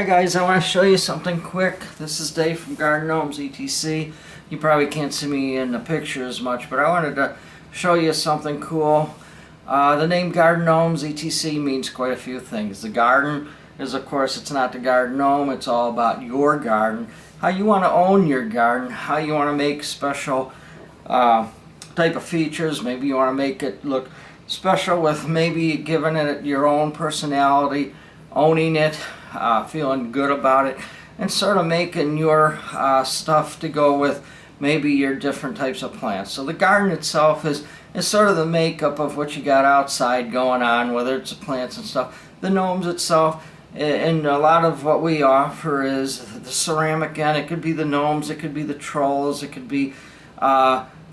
Hi guys, I want to show you something quick. This is Dave from Garden Gnomes etc. You probably can't see me in the picture as much, but I wanted to show you something cool. The name Garden Gnomes etc. means quite a few things. The garden is, of course, it's not the garden gnome, it's all about your garden. How you want to own your garden, how you want to make special type of features. Maybe you want to make it look special with maybe giving it your own personality, owning it, feeling good about it, and sort of making your stuff to go with maybe your different types of plants. So the garden itself is sort of the makeup of what you got outside going on, whether it's the plants and stuff. The gnomes itself, and a lot of what we offer is the ceramic end. It could be the gnomes, it could be the trolls, it could be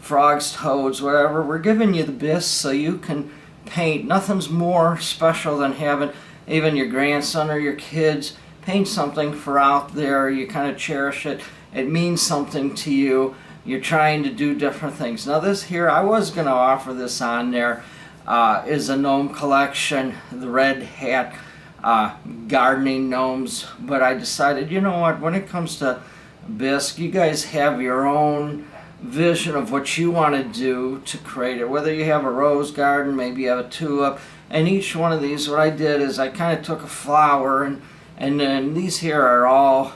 frogs, toads, whatever. We're giving you the bisque so you can paint. Nothing's more special than having even your grandson or your kids paint something for out there. You kind of cherish it. It means something to you. You're trying to do different things. Now this here, I was going to offer this on there, is a gnome collection, the red hat gardening gnomes, but I decided, you know what, when it comes to bisque, you guys have your own vision of what you want to do to create it. Whether you have a rose garden, maybe you have a tulip, and each one of these, what I did is I kind of took a flower, and then these here are all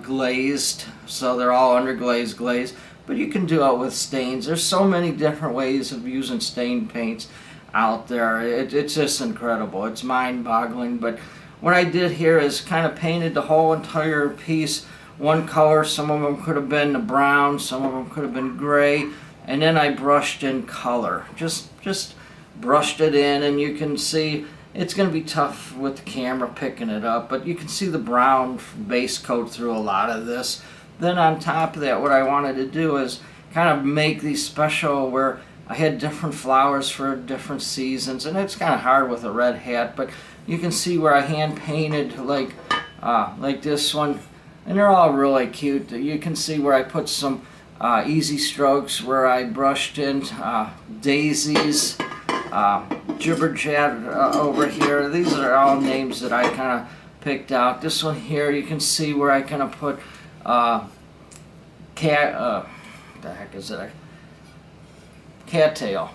glazed, so they're all underglazed glaze, but you can do it with stains. There's so many different ways of using stain paints out there. It's just incredible. It's mind-boggling. But what I did here is kind of painted the whole entire piece one color. Some of them could have been the brown, some of them could have been gray, and then I brushed in color. Just brushed it in, and you can see it's going to be tough with the camera picking it up, but you can see the brown base coat through a lot of this. Then on top of that, what I wanted to do is kind of make these special where I had different flowers for different seasons, and it's kind of hard with a red hat, but you can see where I hand painted like this one, and they're all really cute. You can see where I put some easy strokes where I brushed in daisies, Jibberjab over here. These are all names that I kind of picked out. This one here, you can see where I kind of put the heck is it? Cattail.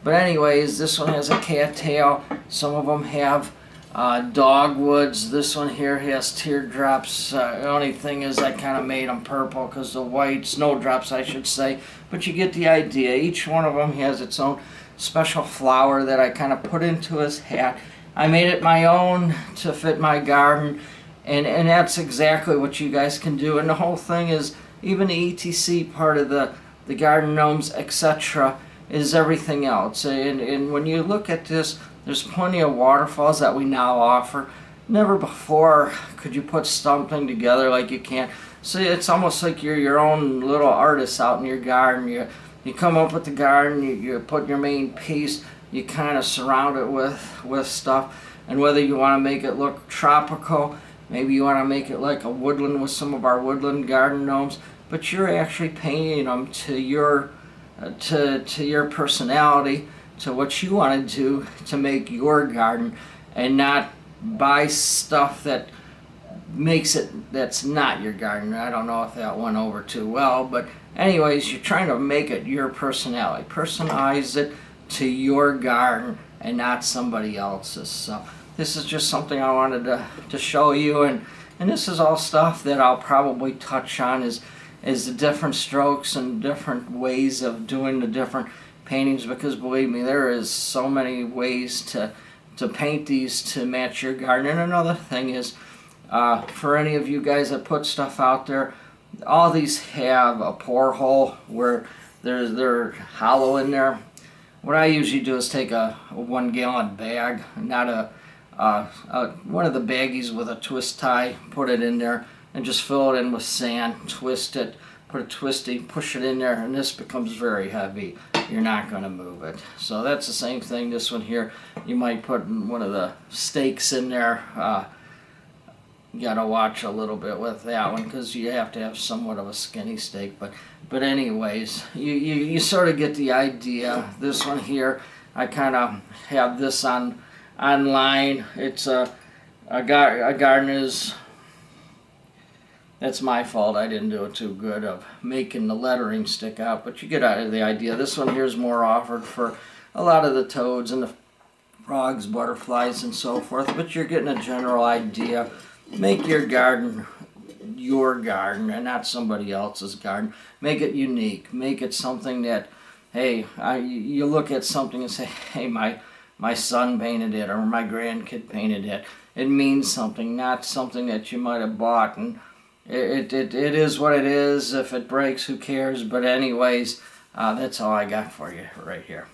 But anyways, this one has a cattail. Some of them have dogwoods. This one here has teardrops. The only thing is I kind of made them purple because the white snowdrops, I should say. But you get the idea. Each one of them has its own special flower that I kind of put into his hat. I made it my own to fit my garden, and that's exactly what you guys can do. And the whole thing is, even the ETC part of the garden gnomes, etc., is everything else. And when you look at this, there's plenty of waterfalls that we now offer. Never before could you put something together like you can. So it's almost like you're your own little artist out in your garden. You come up with the garden, you put your main piece, you kind of surround it with stuff. And whether you want to make it look tropical, maybe you want to make it like a woodland with some of our woodland garden gnomes, but you're actually painting them to your personality, to what you want to do to make your garden, and not buy stuff that makes it that's not your garden. I don't know if that went over too well, but anyways, you're trying to make it your personality. Personalize it to your garden and not somebody else's. So this is just something I wanted to show you, and this is all stuff that I'll probably touch on is the different strokes and different ways of doing the different paintings, because believe me, there is so many ways to paint these to match your garden. And another thing is, for any of you guys that put stuff out there, all these have a pour hole where they're hollow in there. What I usually do is take a 1 gallon bag, not one of the baggies with a twist tie, put it in there, and just fill it in with sand, twist it, put a twisty, push it in there, and this becomes very heavy. You're not going to move it. So that's the same thing. This one here, you might put one of the stakes in there. You got to watch a little bit with that one because you have to have somewhat of a skinny stake. But anyways, you sort of get the idea. This one here, I kind of have this online. It's a a garden is, that's my fault. I didn't do it too good of making the lettering stick out, but you get out of the idea. This one here is more offered for a lot of the toads and the frogs, butterflies, and so forth, but you're getting a general idea. Make your garden your garden and not somebody else's garden. Make it unique. Make it something that, hey, you look at something and say, hey, my son painted it or my grandkid painted it. It means something, not something that you might have bought. And it is what it is. If it breaks, who cares? But anyways, that's all I got for you right here.